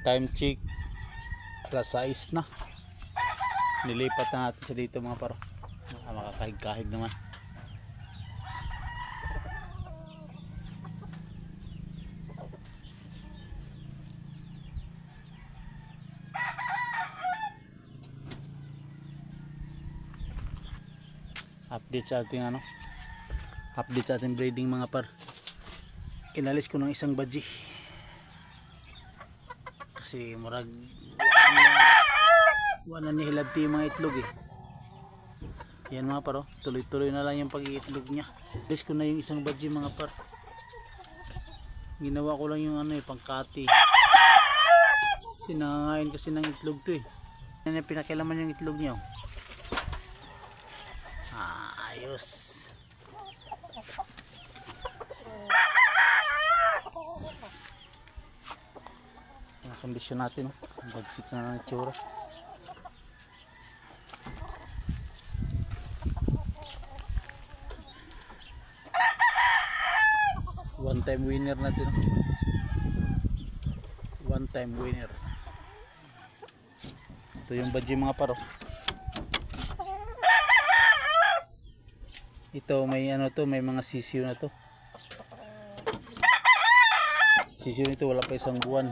Time check, alas 6 na. Nilipat na natin sa dito mga paro. Makakahig-kahig naman. Update sa ating update sa ating breeding mga par. Inalis ko ng isang badji kasi murag wala nihilabti yung mga itlog eh. Yan mga par, tuloy-tuloy na lang yung pag-iitlog niya. Inalis ko na yung isang badji mga par. Ginawa ko lang yung pangkati. Sinangain kasi ng itlog to eh. Yan yung pinakilaman yung itlog niya oh. Ayos. Ang kondisyon natin bagsik na ng itsura. One time winner natin. One time winner. Ito yung badji mga paro. Ito may may mga sisiyo na to. Sisiyo nito wala pa isang buwan.